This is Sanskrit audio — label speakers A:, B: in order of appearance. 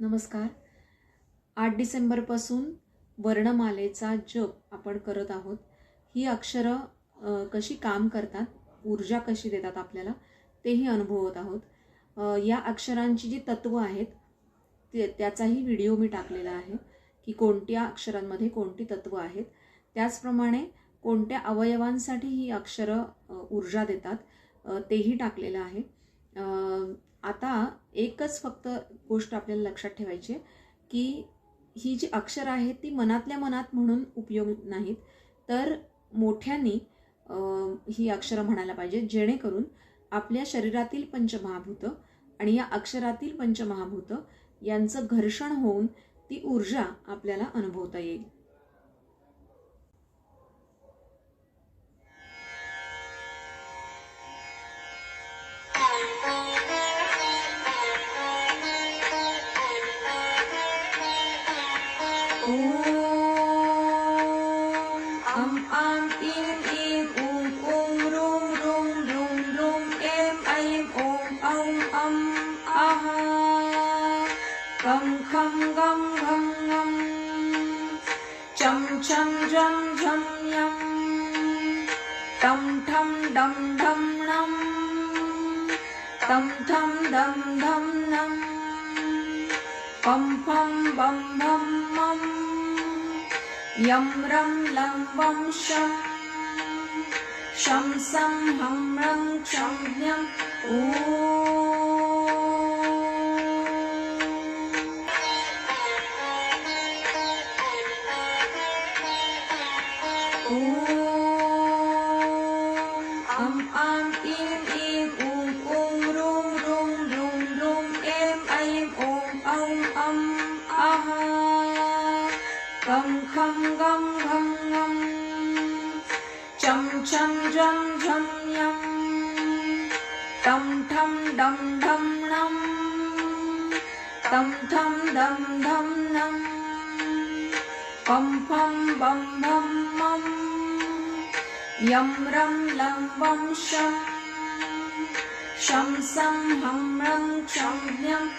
A: नमस्कार. 8 डिसेंबरपासून वर्णमालेचा जप आपण करत आहोत. ही अक्षरं कशी काम करतात, ऊर्जा कशी देतात आपल्याला, तेही अनुभवत आहोत. या अक्षरांची जी तत्व आहेत त्याचाही व्हिडिओ मी टाकलेला आहे की कोणत्या अक्षरांमध्ये कोणती तत्व आहेत. त्याचप्रमाणे कोणत्या अवयवांसाठी ही अक्षरं ऊर्जा देतात तेही टाकलेलं आहे. आता एकच फक्त गोष्ट आपल्याला लक्षात ठेवायची आहे की ही जी अक्षर आहेत ती मनातल्या मनात म्हणून उपयोग नाहीत, तर मोठ्यांनी ही अक्षरं म्हणायला पाहिजे, जेणेकरून आपल्या शरीरातील पंचमहाभूत आणि या अक्षरातील पंचमहाभूत यांचं घर्षण होऊन ती ऊर्जा आपल्याला अनुभवता येईल. Am am im im rum rum rum rum em aim am aha gam kham gam gam cham cham jam jam yam tam tham dam dam nam tam tham dam dam nam pam pam bam bam mam Yama rum lump वम शम शम सम हम रम क्षम न्यम अम आम ईम ईम rum rum rum rum em aim am aha gam kham gam gam gam cham cham jam jam yam tam tham dam dam nam tam tham dam dam nam pam pam bam bam mam yam ram lam vam sham sham sam ham ram cham nyam